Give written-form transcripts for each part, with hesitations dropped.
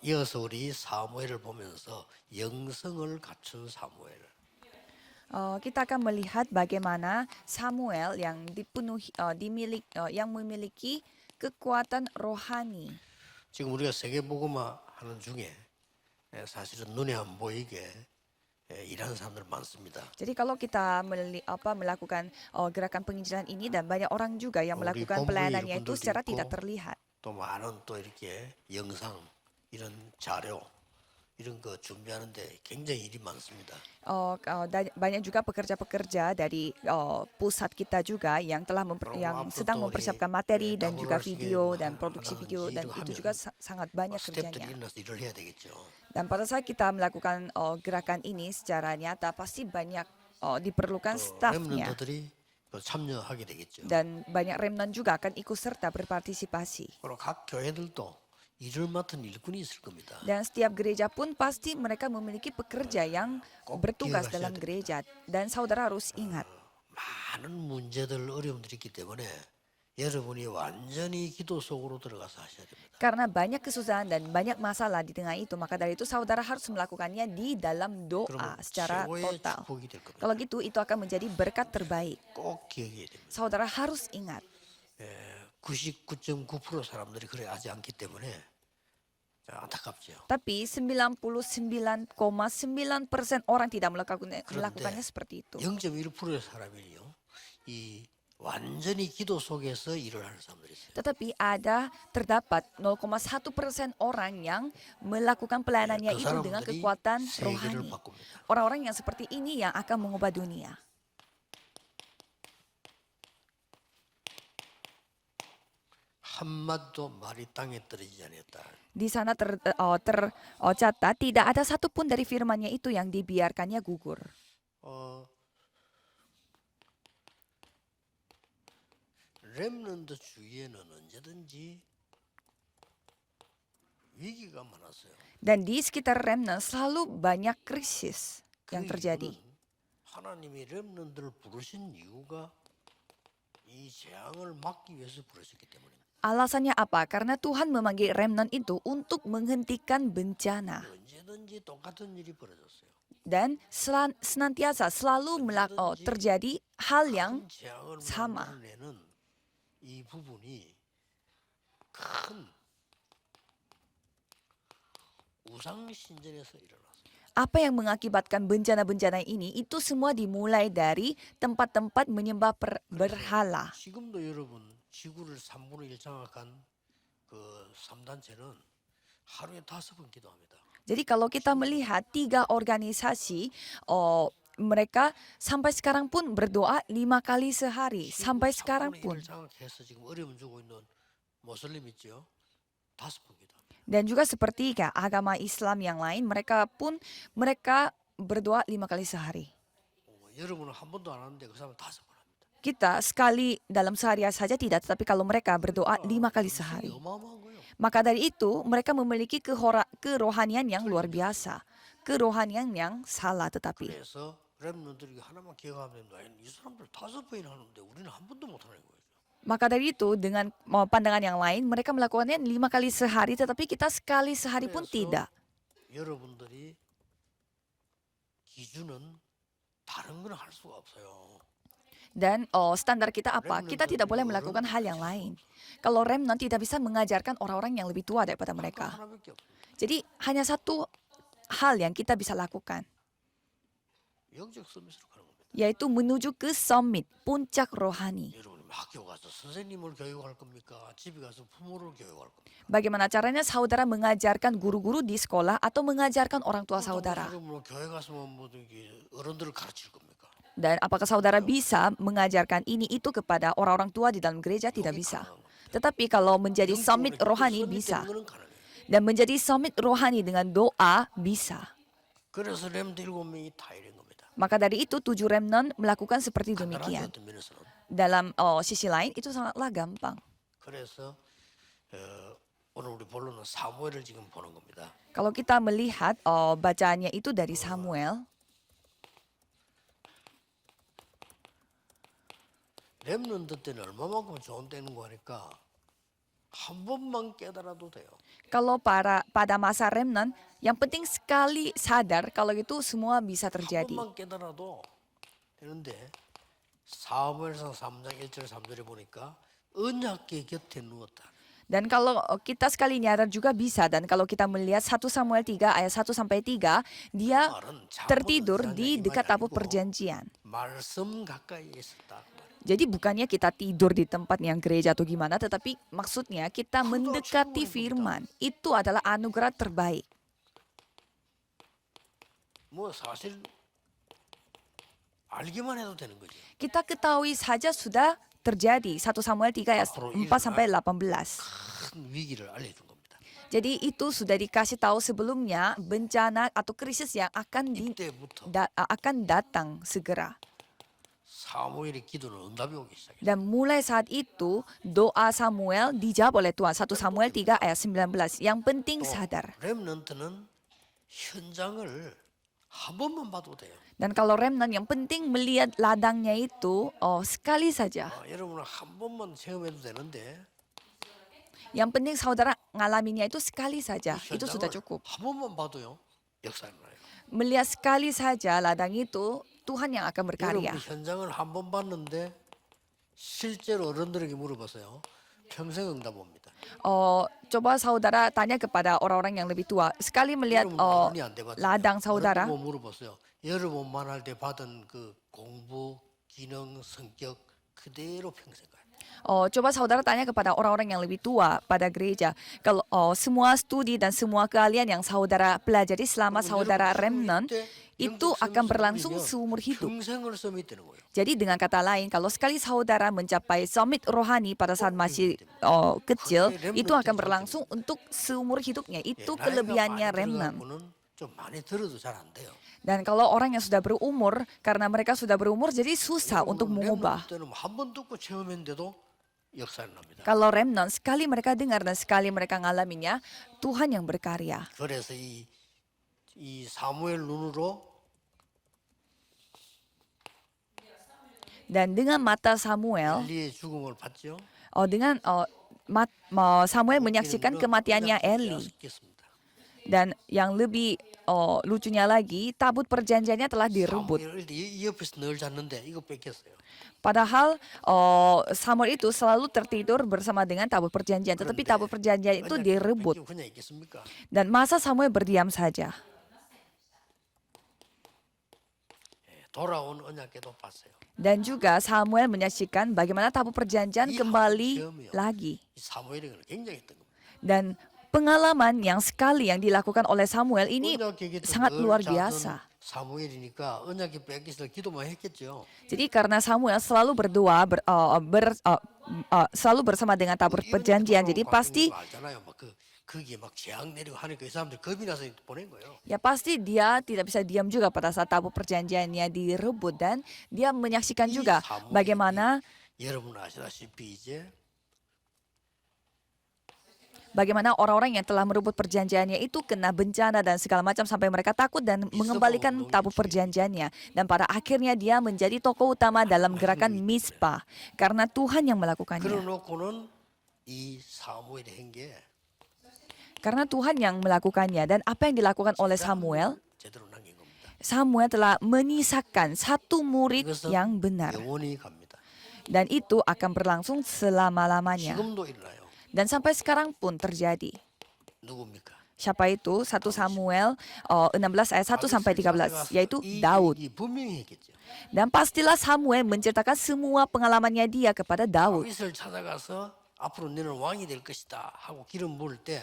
이어서 우리 사무엘을 보면서 영성을 갖춘 사무엘. Kita akan melihat bagaimana Samuel yang yang memiliki kekuatan rohani. 지금 우리가 세계복음화 하는 중에 사실은 눈에 안 보이게 일하는 사람들 많습니다. Jadi kalau kita melakukan gerakan penginjilan ini dan banyak orang juga yang 우리 melakukan 본부의 pelayanannya itu 일꾼들도 secara tidak 있고 terlihat. 또 많은 또 이렇게 영상 이런 자료 이런 거 준비하는데 굉장히 일이 많습니다. Banyak juga pekerja-pekerja dari pusat kita juga yang 그럼 yang 앞으로 sedang 또 우리 mempersiapkan materi dan juga 다국어식의 video dan produksi video 하든지 dan 이런 거 itu 하면 juga sangat banyak 스태프들이 kerjanya. 일어나서 일을 해야 되겠죠. Dan pada saat kita melakukan gerakan ini secara nyata pasti banyak diperlukan 또 stafnya 렘넌트들이 또 참여하게 되겠죠. dan banyak remnant juga akan ikut serta berpartisipasi. 그리고 각 교회들도 일을 맡은 일꾼이 있을 겁니다. Dan setiap gereja pun pasti mereka memiliki pekerja yang 꼭 bertugas 기억하셔야 dalam 됩니다. gereja. Dan saudara harus ingat, 많은 문제들 어려움들이 있기 때문에 여러분이 완전히 기도 속으로 들어가서 하셔야 됩니다. karena banyak kesusahan dan banyak masalah di tengah itu, maka dari itu saudara harus melakukannya di dalam doa 그러면 secara 최고의 total. 축복이 될 겁니다. Kalau gitu, itu akan menjadi berkat terbaik. 꼭 기억해야 됩니다. Saudara harus ingat, 99.9% 사람들이 그래 하지 않기 때문에 안타깝죠. tapi 99,9% orang tidak melakukannya seperti itu. 0.1%의 사람이요. 이 완전히 기도 속에서 일을 하는 사람들이 있어요. Tetapi terdapat 0,1% orang yang melakukan pelayanannya 그 itu dengan 사람들이 kekuatan 세계를 rohani. 바꿉니다. Orang-orang yang seperti ini yang akan mengubah dunia. 한마디도 말이 땅에 떨어지지 않았다. Di sana tercatat tidak ada satupun dari firman-Nya itu yang dibiarkannya gugur. 렘넌트 주위에는 언제든지 위기가 많았어요. Dan di sekitar remnant selalu banyak krisis yang 그 terjadi. 이유는 하나님이 렘넌트를 부르신 이유가 이 재앙을 막기 위해서 부르셨기 때문입니다. Alasannya apa? Karena Tuhan memanggil remnant itu untuk menghentikan bencana. 언제든지 똑같은 일이 벌어졌어요. Dan senantiasa selalu terjadi hal yang 큰 재앙을 sama. 만들어내는 이 부분이 큰 우상 신전에서 일어났어요. Apa yang mengakibatkan bencana-bencana ini itu semua dimulai dari tempat-tempat menyembah berhala. 지금도 여러분 지구를 3분의 1 장악한 그 3단체는 하루에 5번 기도합니다. Jadi kalau kita melihat 3 organisasi, mereka sampai sekarang pun berdoa 5 kali sehari. Sampai sekarang pun. 장악해서 지금 어려움 주고 있는 모슬림 있죠? 5번 기도합니다. Dan juga seperti agama Islam yang lain, mereka berdoa 5 kali sehari. 여러분은 한 번도 안 하는데 그 사람은 5번 합니다. Kita sekali dalam sehari saja tidak, tetapi kalau mereka berdoa 5 kali sehari. 어마어마한 거예요. Maka dari itu mereka memiliki kerohanian yang luar biasa. Kerohanian yang salah tetapi. 그래서 렘넌트들이 하나만 기억하면 된다. 이 사람들 5번이나 하는데 우리는 한 번도 못 하는 거예요. Maka dari itu dengan pandangan yang lain mereka melakukannya 5 kali sehari tetapi kita sekali sehari pun tidak. 여러분들이 기준은 다른 건 할 수가 없어요. Dan standar kita apa? Kita tidak boleh melakukan hal yang lain. Kalau remnant tidak bisa mengajarkan orang-orang yang lebih tua daripada mereka. 하나밖에 없어요. Jadi hanya satu hal yang kita bisa lakukan, 영적 서밋으로 가는 겁니다. yaitu menuju ke summit, puncak rohani. 여러분이 학교 가서 선생님을 교육할 겁니까? 집에 가서 부모를 교육할 겁니까? Bagaimana caranya saudara mengajarkan guru-guru di sekolah atau mengajarkan orang tua saudara? 뭐 교회 가서 뭐 이게 어른들을 가르칠 겁니까? Dan apakah saudara bisa mengajarkan ini itu kepada orang-orang tua di dalam gereja? Tidak bisa. Tetapi kalau menjadi summit rohani bisa. Dan menjadi summit rohani dengan doa bisa. 그래서 렘드 7명이 다 이런 겁니다. Maka dari itu 7 remnant melakukan seperti 간단하죠, demikian. 어떤 면에서는. Dalam sisi lain itu sangatlah gampang. 그래서 오늘 우리 본론은 사무엘을 지금 보는 겁니다. Kalau kita melihat bacaannya itu dari Samuel, 렘넌트 때는 얼마만큼 좋은 때는 거니까 한 번만 깨달아도 돼요. Kalau pada masa remnant, yang penting sekali sadar kalau itu semua bisa 한 terjadi. 번만 깨달아도 되는데 사무엘상 3장 1절 3절에 보니까 언약궤 곁에 누웠다. Dan kalau kita sekali nyadar juga bisa. Dan kalau kita melihat 1 Samuel 3 ayat 1 sampai 3, dia 말은 tertidur 잠은 di 언제냐 이 dekat 말이 tabut 아니고 perjanjian. 말씀 가까이에 있었다. Jadi bukannya kita tidur di tempat yang gereja atau gimana, tetapi maksudnya kita 그것도 mendekati 최고의 firman. Itu adalah anugerah terbaik. 뭐 사실 알기만 해도 되는 거죠. Kita ketahui saja sudah terjadi 1 Samuel 3 ayat 4 sampai 18. 큰 위기를 알려준 겁니다. Jadi itu sudah dikasih tahu sebelumnya bencana atau krisis yang 이때부터 akan datang segera. 사무엘의 기도는 응답이 오기 시작했어요. Dan mulai saat itu doa Samuel dijawab oleh Tuhan. 1 Samuel 3 ayat 19. Yang penting sadar. 렘넌트는 현장을 한 번만 봐도 돼요. Dan kalau remnant yang penting melihat ladangnya itu sekali saja. 여러분은 한 번만 체험해도 되는데 Yang penting saudara ngalaminya itu sekali saja. 그 Itu sudah 현장을 cukup. 한 번만 봐도요 역사를 나요. Melihat sekali saja ladang itu Tuhan yang akan berkarya. 여러분 현장을 한 번 봤는데 실제로 어른들에게 물어보세요. 평생 응답 옵니다. Coba saudara tanya kepada orang-orang yang lebih tua. Sekali melihat 여러분 어른이 안 돼봤잖아요. ladang saudara, 어른들 뭐 물어보세요. 여러분만 할 때 받은 그 공부, 기능, 성격 그대로 평생 가요. coba saudara tanya kepada orang-orang yang lebih tua pada gereja. Kalau semua studi dan semua keahlian yang saudara pelajari selama saudara remnant itu akan berlangsung seumur hidup. 평생을 서밋되는 거예요. Jadi dengan kata lain, kalau sekali saudara mencapai summit rohani pada saat masih kecil, itu akan berlangsung untuk seumur hidupnya. Itu kelebihannya remnant. 좀 많이 들어도 잘 안 돼요. Dan kalau orang yang sudah berumur, karena mereka sudah berumur, jadi susah untuk mengubah. 때는 한 번 듣고 체험했는데도 역사를 납니다. Kalau remnant, sekali mereka dengar dan sekali mereka ngalaminya, Tuhan yang berkarya. 그래서 이 사무엘 눈으로 Dan dengan mata Samuel, 엘리의 죽음을 봤죠. dengan Samuel menyaksikan kematiannya Eli. Dan yang lebih lucunya lagi, tabut perjanjiannya telah direbut. 이 옆에서 늘 잤는데 이거 뺏겼어요. Padahal Samuel itu selalu tertidur bersama dengan tabut perjanjian, tetapi tabut perjanjian itu direbut. 뺏기고 그냥 있겠습니까? Dan masa Samuel berdiam saja. 돌아온 언약궤도 봤어요. Dan juga Samuel menyaksikan bagaimana tabut perjanjian kembali lagi. 이 사무엘에게는 굉장했던 겁니다. Dan pengalaman yang sekali yang dilakukan oleh Samuel ini 언약궤 sangat luar biasa. 사무엘이니까 언약궤 뺏기서 기도만 했겠죠. Jadi karena Samuel selalu berdoa selalu bersama dengan tabut perjanjian, jadi pasti 알잖아요. 거기에 막 재앙 내리고 하니까 이 사람들 겁이 나서 보낸 거예요. ya pasti dia tidak bisa diam juga pada saat tabut perjanjiannya direbut, dan dia menyaksikan juga bagaimana 여러분 아시다시피 bagaimana orang-orang yang telah merebut perjanjiannya itu kena bencana dan segala macam sampai mereka takut dan mengembalikan tabut perjanjiannya. Dan pada akhirnya dia menjadi tokoh utama dalam gerakan Mizpah karena Tuhan yang melakukannya. 그러놓고는 이 사무엘이 한게 Karena Tuhan yang melakukannya. Dan apa yang dilakukan oleh Samuel? 제대로 남긴 겁니다. Samuel telah menyisakan satu murid 이것은 yang benar. 영원히 갑니다. Dan itu akan berlangsung selama-lamanya. 지금도 일어나요. Dan sampai sekarang pun terjadi. 누굽니까? Siapa itu? 1 Samuel 16 ayat 1 sampai 13, yaitu Daud. 이 분명히 했겠죠. Dan pastilah Samuel menceritakan semua pengalamannya dia kepada Daud. 다윗을 찾아가서 앞으로 너는 왕이 될 것이다 하고 기름 부을 때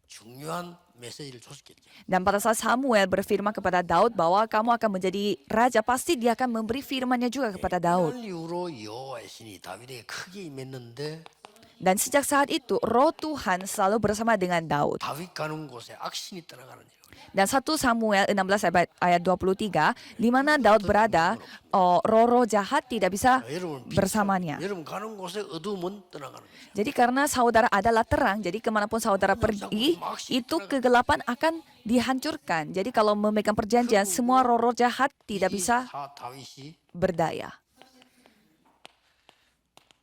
중요한 메시지를 줬겠죠. Dan pada saat Samuel berfirman kepada Daud bahwa kamu akan menjadi raja, pasti dia akan memberi firman-Nya juga kepada Daud. 이런 이후로 여호와의 신이 다윗에게 크게 임했는데 Dan sejak saat itu, roh Tuhan selalu bersama dengan Daud. 다윗 가는 곳에 악신이 떠나가는 일. Dan 1 Samuel 16 ayat 23, di mana Daud berada, roh-roh jahat tidak bisa bersamanya. 여러분 가는 곳에 어두움은 떠나가는 거죠. Jadi karena saudara adalah terang, jadi kemanapun saudara pergi, itu kegelapan akan dihancurkan. Jadi kalau memegang perjanjian, semua roh-roh jahat tidak bisa 다윗이 berdaya.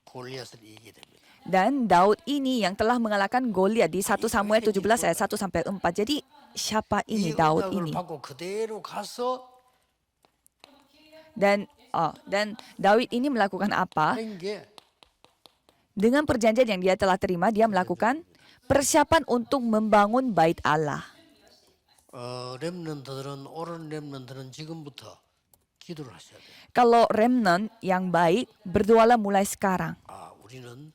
골리앗을 이기게 됩니다. Dan Daud ini yang telah mengalahkan Goliat di 1 Samuel 17 ayat 1 sampai 4. Jadi siapa 이 ini Daud 응답을 ini? 받고 그대로 가서 Dan Daud ini melakukan apa? 한 게 Dengan perjanjian yang dia telah terima, dia melakukan persiapan untuk membangun bait Allah. 렘넌트들은 옳은 렘넌트는 지금부터 기도를 하셔야 돼요. Kalau remnant yang baik, berdoalah mulai sekarang. 우리는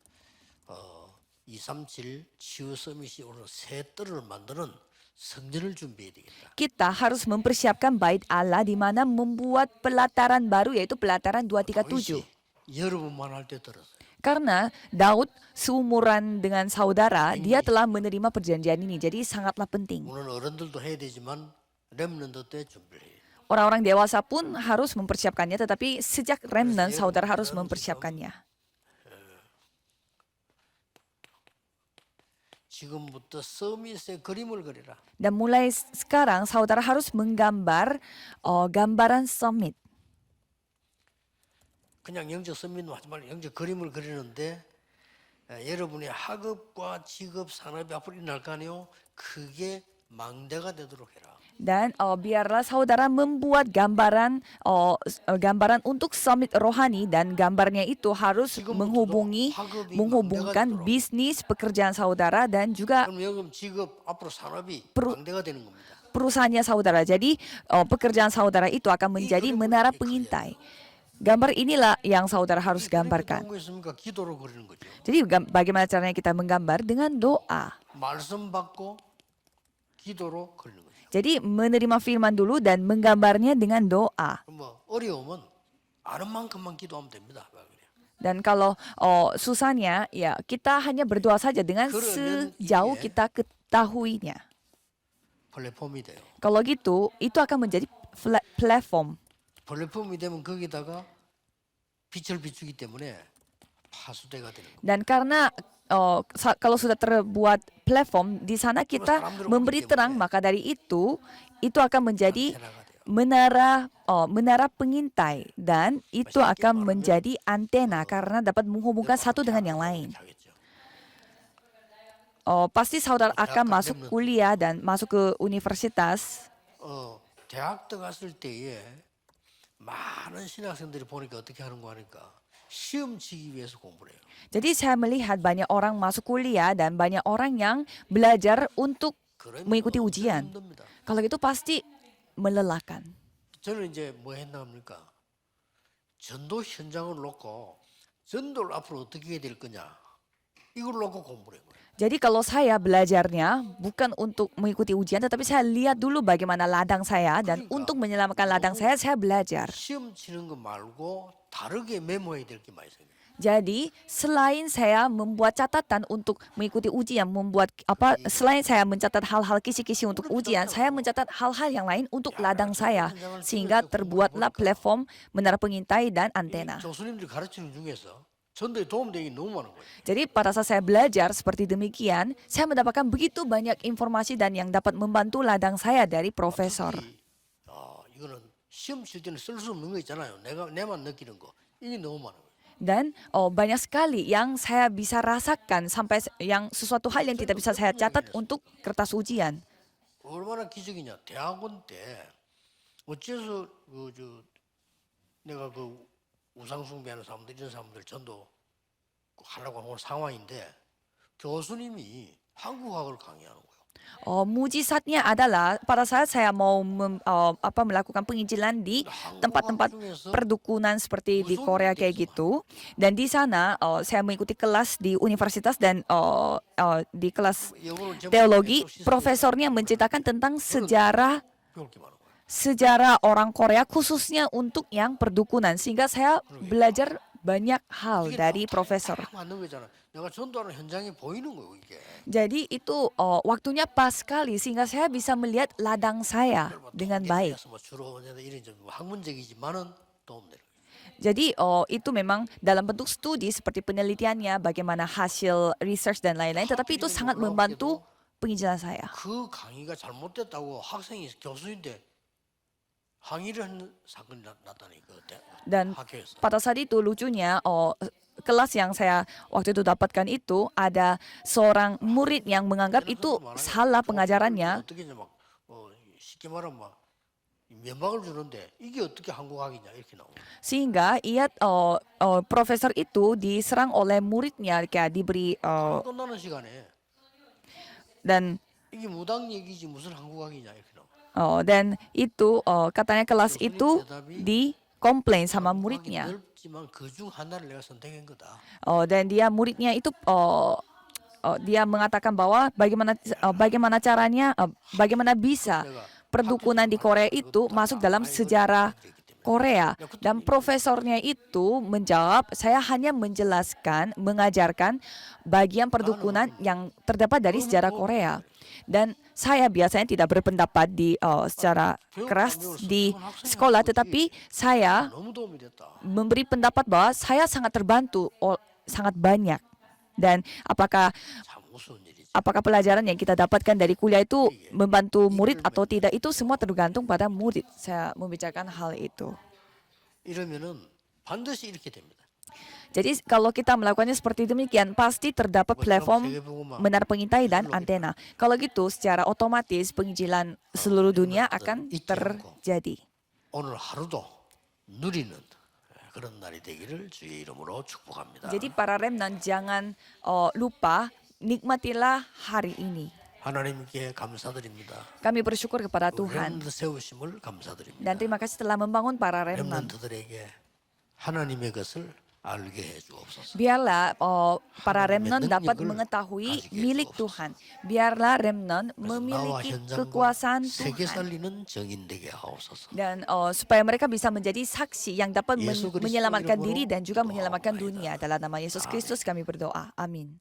237 치유 서밋이 오늘 새 뜰을 만드는 성전을 준비해야 되겠다. Kita harus mempersiapkan bait Allah di mana membuat pelataran baru yaitu pelataran 237. 여러분만 할 때 들었어요. Karena Daud seumuran dengan saudara, dia telah menerima perjanjian ini. Jadi sangatlah penting. 오늘 어른들도 해야 되지만 렘넌트 때 준비를 해요. Orang-orang dewasa pun harus mempersiapkannya, tetapi sejak remnant saudara harus mempersiapkannya. 지금부터 서밋의 그림을 그리라. Dan mulai sekarang saudara harus menggambar gambaran summit. 그냥 영적 서밋만 하지 말고 영적 그림을 그리는데 여러분의 학업과 직업 산업이 앞으로 일어날 거 아니에요. 그게 망대가 되도록 해라. Dan biarlah saudara membuat gambaran untuk summit rohani dan gambarnya itu harus menghubungkan bisnis pekerjaan saudara dan juga 그럼 여러분 직업 앞으로 산업이 Peru- 망대가 되는 겁니다. perusahaannya saudara. Jadi pekerjaan saudara itu akan menjadi menara pengintai. Gambar inilah yang saudara harus gambarkan. 어떤 거 있습니까? 기도로 그리는 거죠. Jadi bagaimana caranya kita menggambar? Dengan doa. 말씀 받고 기도로 그리는 거죠. Jadi menerima firman dulu dan menggambarnya dengan doa. 뭐 어려우면 아는 만큼만 기도하면 됩니다. Dan kalau susahnya, ya kita hanya berdoa saja dengan sejauh kita ketahuinya. 플랫폼이 돼요. Kalau gitu, itu akan menjadi platform. 플랫폼이 되면 거기다가 빛을 비추기 때문에 파수대가 되는 거예요. Dan karena kalau sudah terbuat platform, di sana kita memberi terang, maka dari itu akan menjadi menara pengintai dan itu akan menjadi antena karena dapat menghubungkan satu dengan yang lain. Pasti saudara akan masuk kuliah dan masuk ke universitas. 대학 들어갔을 때에 많은 신학생들이 보니까 어떻게 하는 거 하니까 시험 치기 위해서 공부를 해요. Jadi saya melihat banyak orang masuk kuliah dan banyak orang yang belajar untuk mengikuti ujian. Kalau gitu pasti melelahkan. 저는 이제 뭐 했나 합니까? 전도 현장을 놓고 전도를 앞으로 어떻게 해야 될 거냐 이걸 놓고 공부를 한 거예요. Jadi kalau saya belajarnya bukan untuk mengikuti ujian, tetapi saya lihat dulu bagaimana ladang saya dan untuk menyelamatkan ladang saya belajar. 시험 치는 거 말고 다르게 메모해야 될 게 많이 생겨요. Jadi selain saya membuat catatan untuk mengikuti ujian, selain saya mencatat hal-hal kisi-kisi untuk ujian, saya mencatat hal-hal yang lain untuk ladang saya, sehingga terbuatlah platform menara pengintai dan antena. 교수님들이 가르치는 중에서 전도에 도움되기 너무 많은 거예요. Jadi pada saat saya belajar seperti demikian, saya mendapatkan begitu banyak informasi dan yang dapat membantu ladang saya dari profesor. 이거는 시험 칠 때는 쓸 수 없는 거 있잖아요. 내만 느끼는 거. 이게 너무 많은 거예요. Dan banyak sekali yang saya bisa rasakan sampai yang sesuatu hal yang tidak bisa saya catat untuk kertas ujian. 얼마나 기적이냐. 대학원 때 어째서 내가 우상 숭배하는 사람들 이런 사람들 전도 하려고 하는 상황인데 교수님이 한국학을 강의하는 거예요. Mujizatnya adalah pada saat saya mau melakukan penginjilan di tempat-tempat perdukunan seperti di Korea kayak gitu, dan di sana saya mengikuti kelas di universitas dan di kelas teologi, profesornya menceritakan tentang sejarah orang Korea khususnya untuk yang perdukunan, sehingga saya belajar banyak hal dari profesor. Jadi itu waktunya pas sekali sehingga saya bisa melihat ladang saya dengan baik. Jadi itu memang dalam bentuk studi seperti penelitiannya, bagaimana hasil research dan lain-lain, tetapi itu sangat membantu penginjilan saya. 그 강의가 잘못됐다고 학생이 교수인데 항의를 한 사건이 났다니 그 Dan 학교에서. pada saat itu lucunya kelas yang saya waktu itu dapatkan itu ada seorang murid yang menganggap itu salah pengajarannya. 어떻게 이제 막 쉽게 말하면 막 면박을 주는데 이게 어떻게 한국학이냐 이렇게 나오고. Sehingga profesor itu diserang oleh muridnya kayak diberi 끝나는 시간에 dan 이게 무당 얘기지 무슨 한국학이냐 이렇게 나오고. dan itu katanya kelas itu dikomplain sama muridnya. 넓지만 그중 하나를 내가 선택한 거다. Dan muridnya itu dia mengatakan bahwa bagaimana caranya bagaimana bisa perdukunan di Korea itu masuk dalam sejarah Korea, dan profesornya itu menjawab, saya hanya mengajarkan bagian perdukunan yang terdapat dari sejarah Korea. Dan saya biasanya tidak berpendapat secara keras di sekolah, tetapi saya 너무 도움이 됐다. memberi pendapat bahwa saya sangat terbantu sangat banyak. Dan apakah 참 우스운 일이지. pelajaran yang kita dapatkan dari kuliah itu membantu murid atau tidak, itu semua tergantung pada murid. Saya membicarakan hal itu. 이러면은 반드시 이렇게 됩니다. Jadi kalau kita melakukannya seperti demikian, pasti terdapat platform menara pengintai dan antena. Kalau gitu, secara otomatis penginjilan seluruh dunia akan terjadi. 오늘 하루도 누리는 그런 날이 되기를 주의 이름으로 축복합니다. Jadi para remnant jangan lupa, nikmatilah hari ini. 하나님께 감사드립니다. Kami bersyukur kepada Tuhan 렘넌트 세우심을 감사드립니다. dan terima kasih telah membangun para remnant. 렘넌트들에게 하나님의 것을 알게 해 주옵소서. Biarlah para remnant dapat mengetahui milik Tuhan. Biarlah remnant memiliki kekuasaan 세계 Tuhan. 살리는 정인 되게 하옵소서. Dan supaya mereka bisa menjadi saksi yang dapat Yesus Kristus menyelamatkan iramuro diri dan juga doa menyelamatkan kami dunia. dah. Dalam nama Yesus Kristus kami berdoa. Amin.